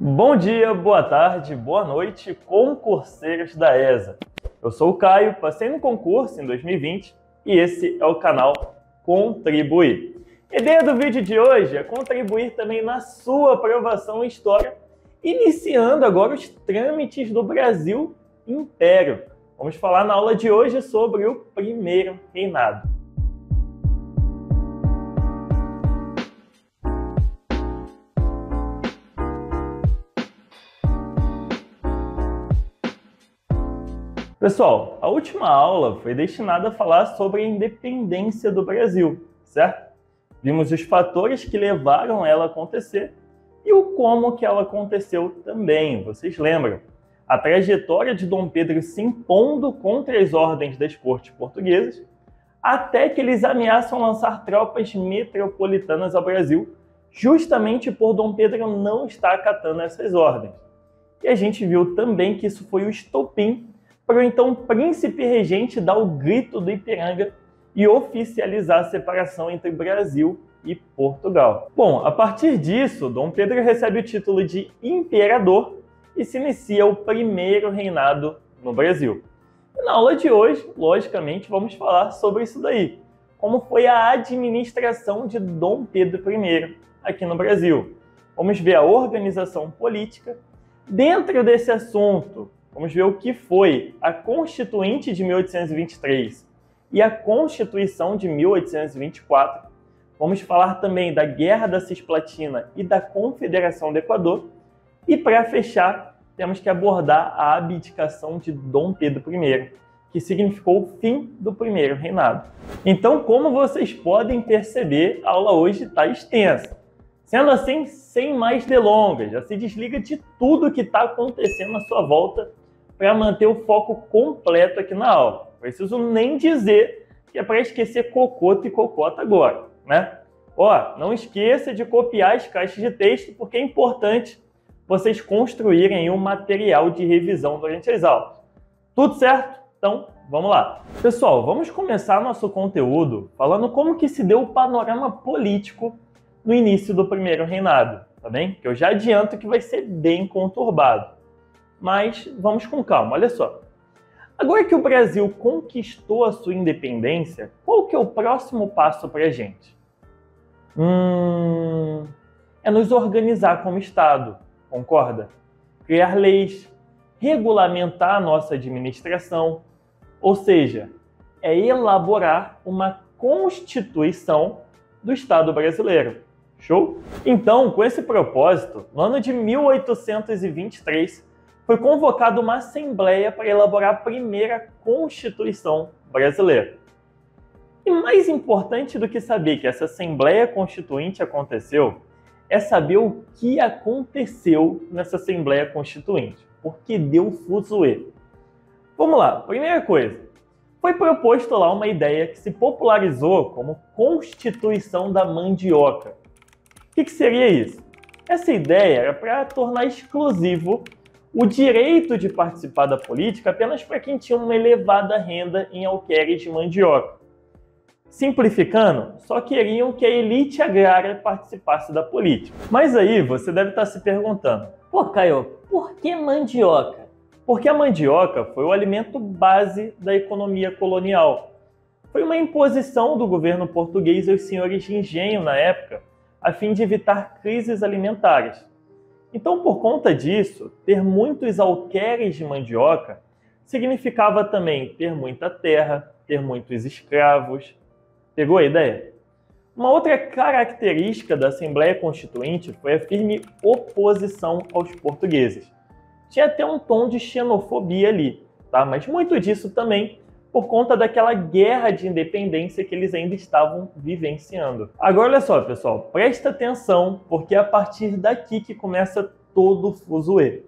Bom dia, boa tarde, boa noite, concurseiros da ESA. Eu sou o Caio, passei no concurso em 2020 e esse é o canal Contribuir. A ideia do vídeo de hoje é contribuir também na sua aprovação em História, iniciando agora os trâmites do Brasil Império. Vamos falar na aula de hoje sobre o Primeiro Reinado. Pessoal, a última aula foi destinada a falar sobre a independência do Brasil, certo? Vimos os fatores que levaram ela a acontecer e o como que ela aconteceu também, vocês lembram? A trajetória de Dom Pedro se impondo contra as ordens das cortes portuguesas, até que eles ameaçam lançar tropas metropolitanas ao Brasil, justamente por Dom Pedro não estar acatando essas ordens. E a gente viu também que isso foi o estopim para o então príncipe regente dar o grito do Ipiranga e oficializar a separação entre Brasil e Portugal. Bom, a partir disso, Dom Pedro recebe o título de imperador e se inicia o primeiro reinado no Brasil. E na aula de hoje, logicamente, vamos falar sobre isso daí, como foi a administração de Dom Pedro I aqui no Brasil. Vamos ver a organização política. Dentro desse assunto, vamos ver o que foi a Constituinte de 1823 e a Constituição de 1824. Vamos falar também da Guerra da Cisplatina e da Confederação do Equador. E para fechar, temos que abordar a abdicação de Dom Pedro I, que significou o fim do Primeiro Reinado. Então, como vocês podem perceber, a aula hoje está extensa. Sendo assim, sem mais delongas, já se desliga de tudo que está acontecendo à sua volta para manter o foco completo aqui na aula. Não preciso nem dizer que é para esquecer cocoto e cocota agora, né? Ó, não esqueça de copiar as caixas de texto, porque é importante vocês construírem um material de revisão durante as aulas. Tudo certo? Então, vamos lá. Pessoal, vamos começar nosso conteúdo falando como que se deu o panorama político no início do Primeiro Reinado, tá bem? Que eu já adianto que vai ser bem conturbado. Mas vamos com calma, olha só. Agora que o Brasil conquistou a sua independência, qual que é o próximo passo para a gente? É nos organizar como Estado, concorda? Criar leis, regulamentar a nossa administração, ou seja, é elaborar uma Constituição do Estado brasileiro. Show? Então, com esse propósito, no ano de 1823, foi convocada uma assembleia para elaborar a primeira Constituição brasileira. E mais importante do que saber que essa Assembleia Constituinte aconteceu, é saber o que aconteceu nessa Assembleia Constituinte, porque deu fuzuê. Vamos lá, primeira coisa, foi proposto lá uma ideia que se popularizou como Constituição da Mandioca. O que seria isso? Essa ideia era para tornar exclusivo o direito de participar da política apenas para quem tinha uma elevada renda em alqueires de mandioca. Simplificando, só queriam que a elite agrária participasse da política. Mas aí você deve estar se perguntando, pô, Caio, por que mandioca? Porque a mandioca foi o alimento base da economia colonial. Foi uma imposição do governo português aos senhores de engenho na época, a fim de evitar crises alimentares. Então, por conta disso, ter muitos alqueires de mandioca significava também ter muita terra, ter muitos escravos. Pegou a ideia? Uma outra característica da Assembleia Constituinte foi a firme oposição aos portugueses. Tinha até um tom de xenofobia ali, tá? Mas muito disso também por conta daquela guerra de independência que eles ainda estavam vivenciando. Agora, olha só, pessoal, presta atenção, porque é a partir daqui que começa todo o fuzuê,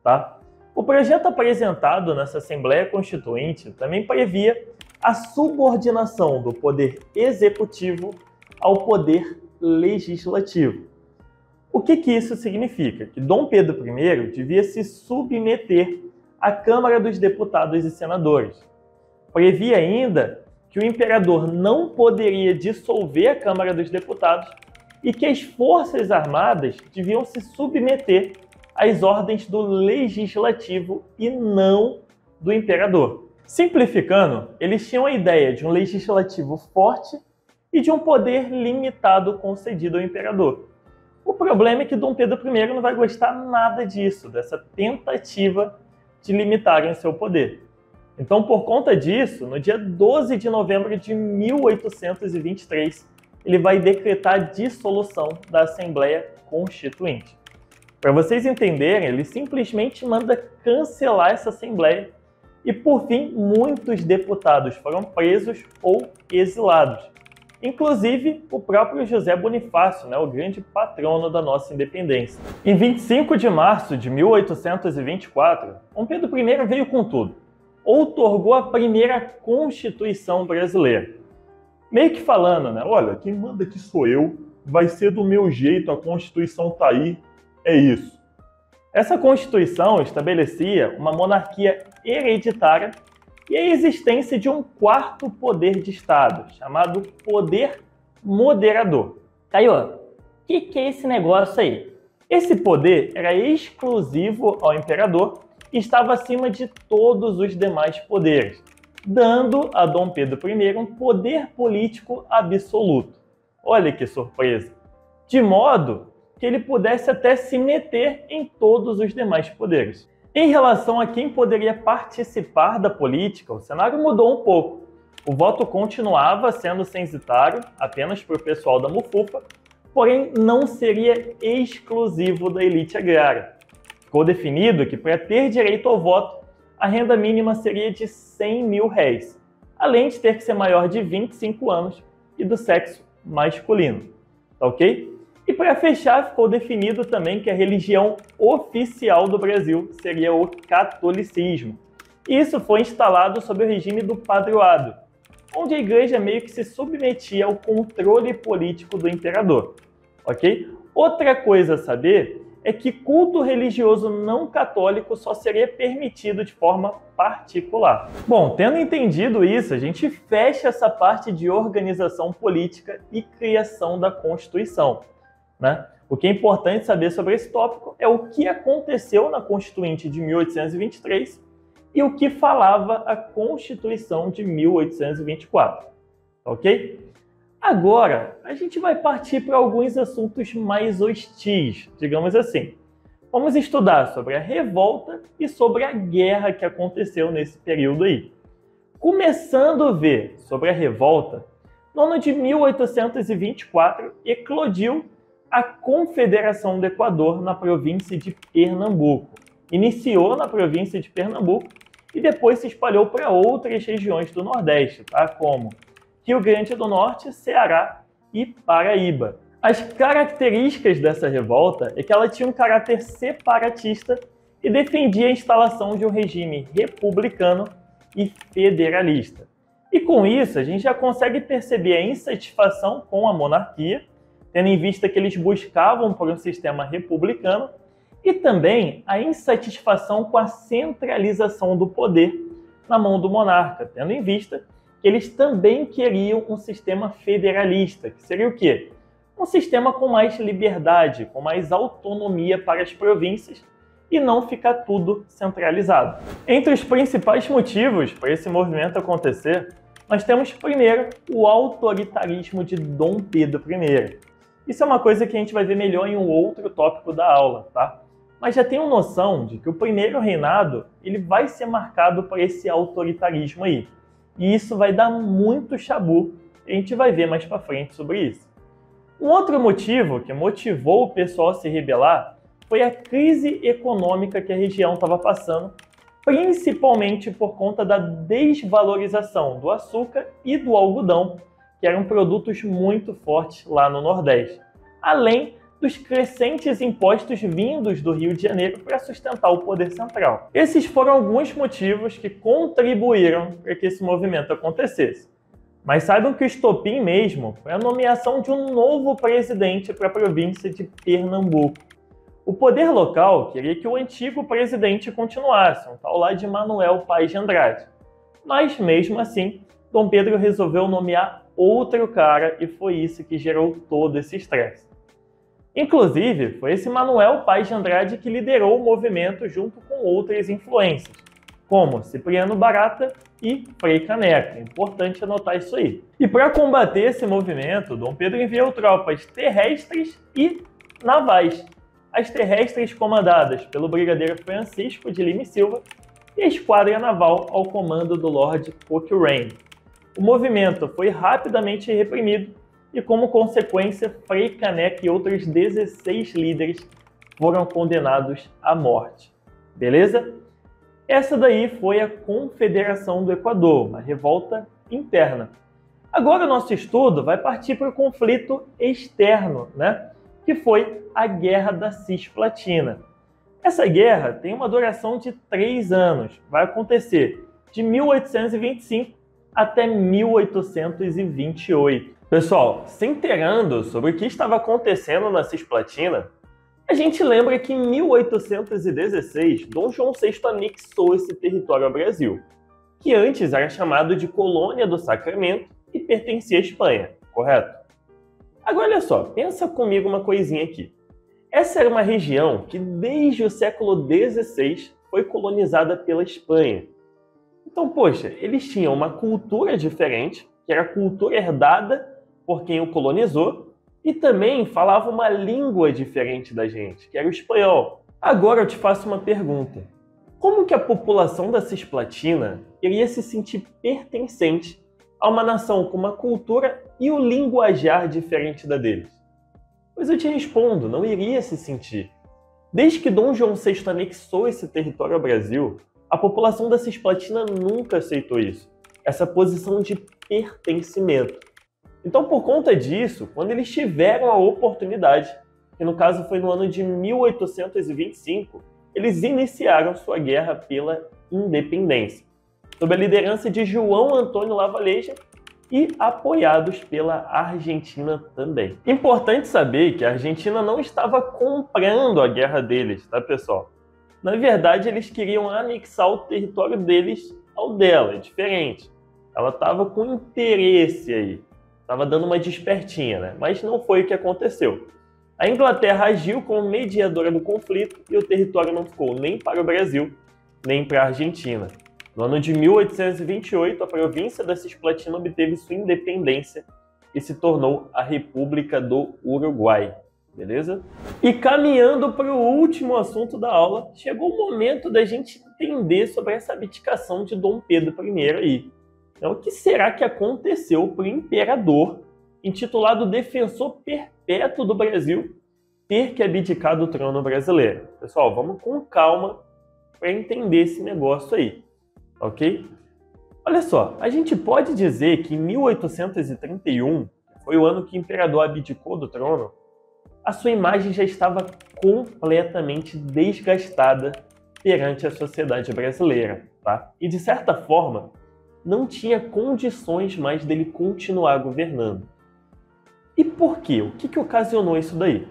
tá? O projeto apresentado nessa Assembleia Constituinte também previa a subordinação do poder executivo ao poder legislativo. O que isso significa? Que Dom Pedro I devia se submeter à Câmara dos Deputados e Senadores. Previa ainda que o imperador não poderia dissolver a Câmara dos Deputados e que as Forças Armadas deviam se submeter as ordens do legislativo e não do imperador. Simplificando, eles tinham a ideia de um legislativo forte e de um poder limitado concedido ao imperador. O problema é que Dom Pedro I não vai gostar nada disso, dessa tentativa de limitarem seu poder. Então, por conta disso, no dia 12 de novembro de 1823, ele vai decretar a dissolução da Assembleia Constituinte. Para vocês entenderem, ele simplesmente manda cancelar essa Assembleia e, por fim, muitos deputados foram presos ou exilados. Inclusive o próprio José Bonifácio, o grande patrono da nossa independência. Em 25 de março de 1824, Dom Pedro I veio com tudo. Outorgou a primeira Constituição brasileira. Meio que falando, olha, quem manda aqui sou eu, vai ser do meu jeito, a Constituição tá aí, é isso. Essa Constituição estabelecia uma monarquia hereditária e a existência de um quarto poder de Estado, chamado Poder Moderador. Caio, o que é esse negócio aí? Esse poder era exclusivo ao imperador e estava acima de todos os demais poderes, dando a Dom Pedro I um poder político absoluto. Olha que surpresa! De modo que ele pudesse até se meter em todos os demais poderes. Em relação a quem poderia participar da política, o cenário mudou um pouco. O voto continuava sendo censitário apenas para o pessoal da mufufa, porém não seria exclusivo da elite agrária. Ficou definido que para ter direito ao voto, a renda mínima seria de R$100.000, além de ter que ser maior de 25 anos e do sexo masculino. Tá ok? E para fechar, ficou definido também que a religião oficial do Brasil seria o catolicismo. E isso foi instalado sob o regime do padroado, onde a igreja meio que se submetia ao controle político do imperador. Ok? Outra coisa a saber é que culto religioso não católico só seria permitido de forma particular. Bom, tendo entendido isso, a gente fecha essa parte de organização política e criação da Constituição. O que é importante saber sobre esse tópico é o que aconteceu na Constituinte de 1823 e o que falava a Constituição de 1824. Ok? Agora, a gente vai partir para alguns assuntos mais hostis, digamos assim. Vamos estudar sobre a revolta e sobre a guerra que aconteceu nesse período aí. Começando a ver sobre a revolta, no ano de 1824 eclodiu a Confederação do Equador na província de Pernambuco. Iniciou na província de Pernambuco e depois se espalhou para outras regiões do Nordeste, como Rio Grande do Norte, Ceará e Paraíba. As características dessa revolta é que ela tinha um caráter separatista e defendia a instalação de um regime republicano e federalista. E com isso, a gente já consegue perceber a insatisfação com a monarquia, tendo em vista que eles buscavam por um sistema republicano, e também a insatisfação com a centralização do poder na mão do monarca, tendo em vista que eles também queriam um sistema federalista, que seria o quê? Um sistema com mais liberdade, com mais autonomia para as províncias e não ficar tudo centralizado. Entre os principais motivos para esse movimento acontecer, nós temos primeiro o autoritarismo de Dom Pedro I. Isso é uma coisa que a gente vai ver melhor em um outro tópico da aula, tá? Mas já tenham noção de que o primeiro reinado ele vai ser marcado por esse autoritarismo aí. E isso vai dar muito chabu, e a gente vai ver mais para frente sobre isso. Um outro motivo que motivou o pessoal a se rebelar foi a crise econômica que a região estava passando, principalmente por conta da desvalorização do açúcar e do algodão, que eram produtos muito fortes lá no Nordeste, além dos crescentes impostos vindos do Rio de Janeiro para sustentar o poder central. Esses foram alguns motivos que contribuíram para que esse movimento acontecesse. Mas saibam que o estopim mesmo foi a nomeação de um novo presidente para a província de Pernambuco. O poder local queria que o antigo presidente continuasse, um tal lá de Manuel Paes de Andrade. Mas mesmo assim, Dom Pedro resolveu nomear outro cara e foi isso que gerou todo esse estresse. Inclusive, foi esse Manuel Paes de Andrade que liderou o movimento junto com outras influências, como Cipriano Barata e Frei Caneca. É importante anotar isso aí. E para combater esse movimento, Dom Pedro enviou tropas terrestres e navais. As terrestres comandadas pelo brigadeiro Francisco de Lima e Silva e a esquadra naval ao comando do Lord Cochrane. O movimento foi rapidamente reprimido e, como consequência, Frei Caneca e outros 16 líderes foram condenados à morte. Beleza? Essa daí foi a Confederação do Equador, uma revolta interna. Agora o nosso estudo vai partir para o conflito externo, né? Que foi a Guerra da Cisplatina. Essa guerra tem uma duração de 3 anos. Vai acontecer de 1825 até 1828. Pessoal, se inteirando sobre o que estava acontecendo na Cisplatina, a gente lembra que em 1816, Dom João VI anexou esse território ao Brasil, que antes era chamado de Colônia do Sacramento e pertencia à Espanha, correto? Agora olha só, pensa comigo uma coisinha aqui. Essa era uma região que desde o século XVI foi colonizada pela Espanha. Então, poxa, eles tinham uma cultura diferente, que era a cultura herdada por quem o colonizou, e também falava uma língua diferente da gente, que era o espanhol. Agora eu te faço uma pergunta. Como que a população da Cisplatina iria se sentir pertencente a uma nação com uma cultura e um linguajar diferente da deles? Pois eu te respondo, não iria se sentir. Desde que Dom João VI anexou esse território ao Brasil, a população da Cisplatina nunca aceitou isso, essa posição de pertencimento. Então, por conta disso, quando eles tiveram a oportunidade, que no caso foi no ano de 1825, eles iniciaram sua guerra pela independência, sob a liderança de João Antônio Lavalleja e apoiados pela Argentina também. Importante saber que a Argentina não estava comprando a guerra deles, tá, pessoal? Na verdade, eles queriam anexar o território deles ao dela, é diferente. Ela estava com interesse aí, estava dando uma despertinha, né? Mas não foi o que aconteceu. A Inglaterra agiu como mediadora do conflito e o território não ficou nem para o Brasil, nem para a Argentina. No ano de 1828, a província da Cisplatina obteve sua independência e se tornou a República do Uruguai. Beleza? E caminhando para o último assunto da aula, chegou o momento da gente entender sobre essa abdicação de Dom Pedro I aí. Então, o que será que aconteceu para o imperador, intitulado Defensor Perpétuo do Brasil, ter que abdicar do trono brasileiro? Pessoal, vamos com calma para entender esse negócio aí. Ok? Olha só, a gente pode dizer que em 1831, foi o ano que o imperador abdicou do trono, a sua imagem já estava completamente desgastada perante a sociedade brasileira, tá? E de certa forma, não tinha condições mais dele continuar governando. E por quê? O que ocasionou isso daí?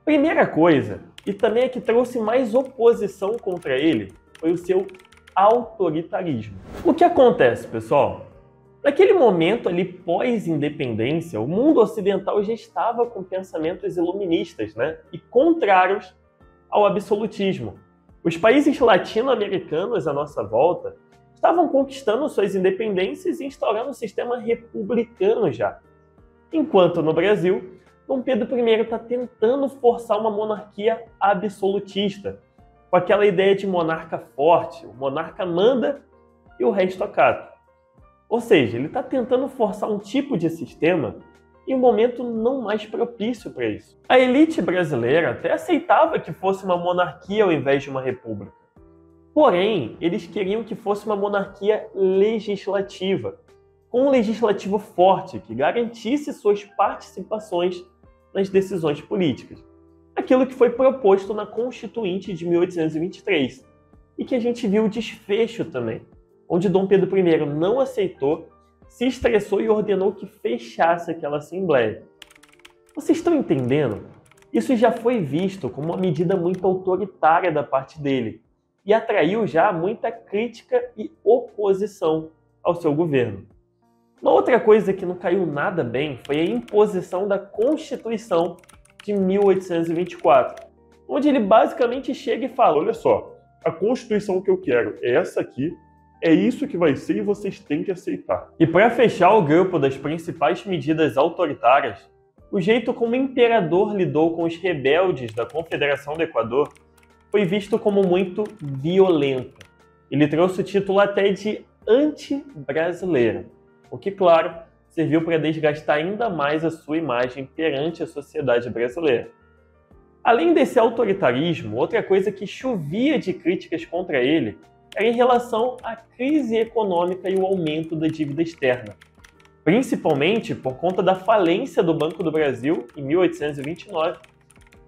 Primeira coisa, e também a que trouxe mais oposição contra ele, foi o seu autoritarismo. O que acontece, pessoal? Naquele momento ali pós-independência, o mundo ocidental já estava com pensamentos iluministas, né? E contrários ao absolutismo. Os países latino-americanos à nossa volta estavam conquistando suas independências e instaurando um sistema republicano já. Enquanto no Brasil, Dom Pedro I está tentando forçar uma monarquia absolutista, com aquela ideia de monarca forte, o monarca manda e o resto acata. Ou seja, ele está tentando forçar um tipo de sistema em um momento não mais propício para isso. A elite brasileira até aceitava que fosse uma monarquia ao invés de uma república. Porém, eles queriam que fosse uma monarquia legislativa, com um legislativo forte que garantisse suas participações nas decisões políticas. Aquilo que foi proposto na Constituinte de 1823 e que a gente viu o desfecho também, onde Dom Pedro I não aceitou, se estressou e ordenou que fechasse aquela Assembleia. Vocês estão entendendo? Isso já foi visto como uma medida muito autoritária da parte dele e atraiu já muita crítica e oposição ao seu governo. Uma outra coisa que não caiu nada bem foi a imposição da Constituição de 1824, onde ele basicamente chega e fala: olha só, a Constituição que eu quero é essa aqui, é isso que vai ser e vocês têm que aceitar. E para fechar o grupo das principais medidas autoritárias, o jeito como o imperador lidou com os rebeldes da Confederação do Equador foi visto como muito violento. Ele trouxe o título até de anti-brasileiro, o que, claro, serviu para desgastar ainda mais a sua imagem perante a sociedade brasileira. Além desse autoritarismo, outra coisa que chovia de críticas contra ele era em relação à crise econômica e o aumento da dívida externa, principalmente por conta da falência do Banco do Brasil em 1829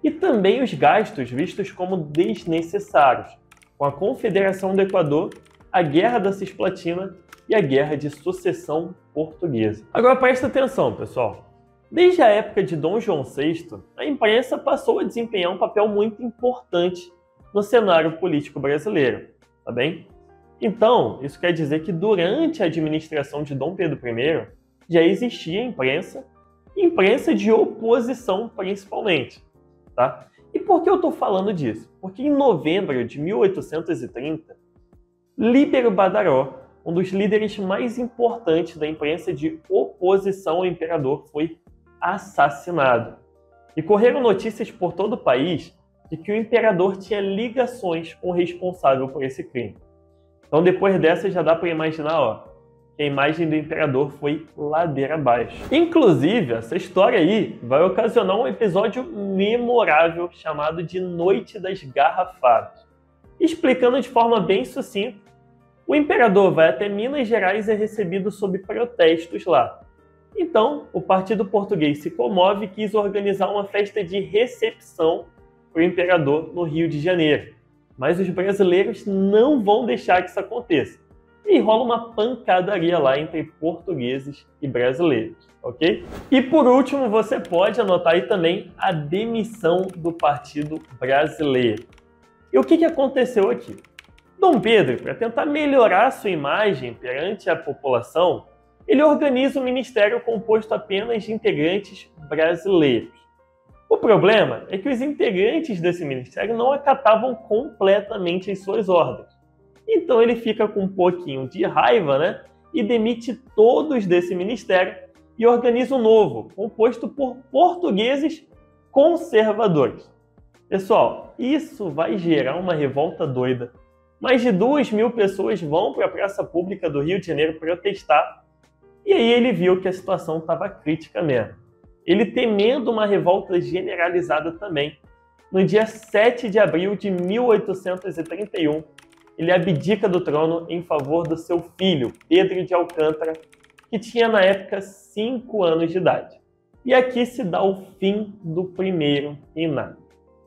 e também os gastos vistos como desnecessários, com a Confederação do Equador, a Guerra da Cisplatina e a Guerra de Sucessão Portuguesa. Agora presta atenção, pessoal. Desde a época de Dom João VI, a imprensa passou a desempenhar um papel muito importante no cenário político brasileiro, tá bem? Então, isso quer dizer que durante a administração de Dom Pedro I, já existia imprensa de oposição principalmente, tá? E por que eu estou falando disso? Porque em novembro de 1830, Líbero Badaró, um dos líderes mais importantes da imprensa de oposição ao imperador, foi assassinado. E correram notícias por todo o país de que o imperador tinha ligações com o responsável por esse crime. Então, depois dessa, já dá para imaginar, que a imagem do imperador foi ladeira abaixo. Inclusive, essa história aí vai ocasionar um episódio memorável chamado de Noite das Garrafadas. Explicando de forma bem sucinta, o imperador vai até Minas Gerais e é recebido sob protestos lá. Então, o Partido Português se comove e quis organizar uma festa de recepção para o imperador no Rio de Janeiro. Mas os brasileiros não vão deixar que isso aconteça. E rola uma pancadaria lá entre portugueses e brasileiros, ok? E por último, você pode anotar aí também a demissão do Partido Brasileiro. E o que aconteceu aqui? Dom Pedro, para tentar melhorar sua imagem perante a população, ele organiza um ministério composto apenas de integrantes brasileiros. O problema é que os integrantes desse ministério não acatavam completamente as suas ordens. Então ele fica com um pouquinho de raiva, né? E demite todos desse ministério e organiza um novo, composto por portugueses conservadores. Pessoal, isso vai gerar uma revolta doida. Mais de 2.000 pessoas vão para a praça pública do Rio de Janeiro protestar. E aí ele viu que a situação estava crítica mesmo. Ele, temendo uma revolta generalizada também, no dia 7 de abril de 1831, ele abdica do trono em favor do seu filho, Pedro de Alcântara, que tinha na época 5 anos de idade. E aqui se dá o fim do primeiro reinado.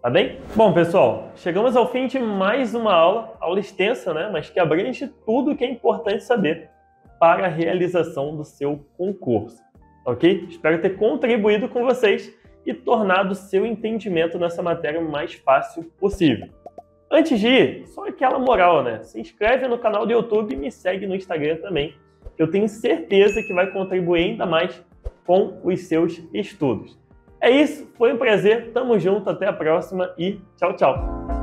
Tá bem? Bom, pessoal, chegamos ao fim de mais uma aula extensa, né? Mas que abrange tudo o que é importante saber para a realização do seu concurso, ok? Espero ter contribuído com vocês e tornado o seu entendimento nessa matéria o mais fácil possível. Antes de ir, só aquela moral, né? Se inscreve no canal do YouTube e me segue no Instagram também, que eu tenho certeza que vai contribuir ainda mais com os seus estudos. É isso, foi um prazer, tamo junto, até a próxima e tchau, tchau!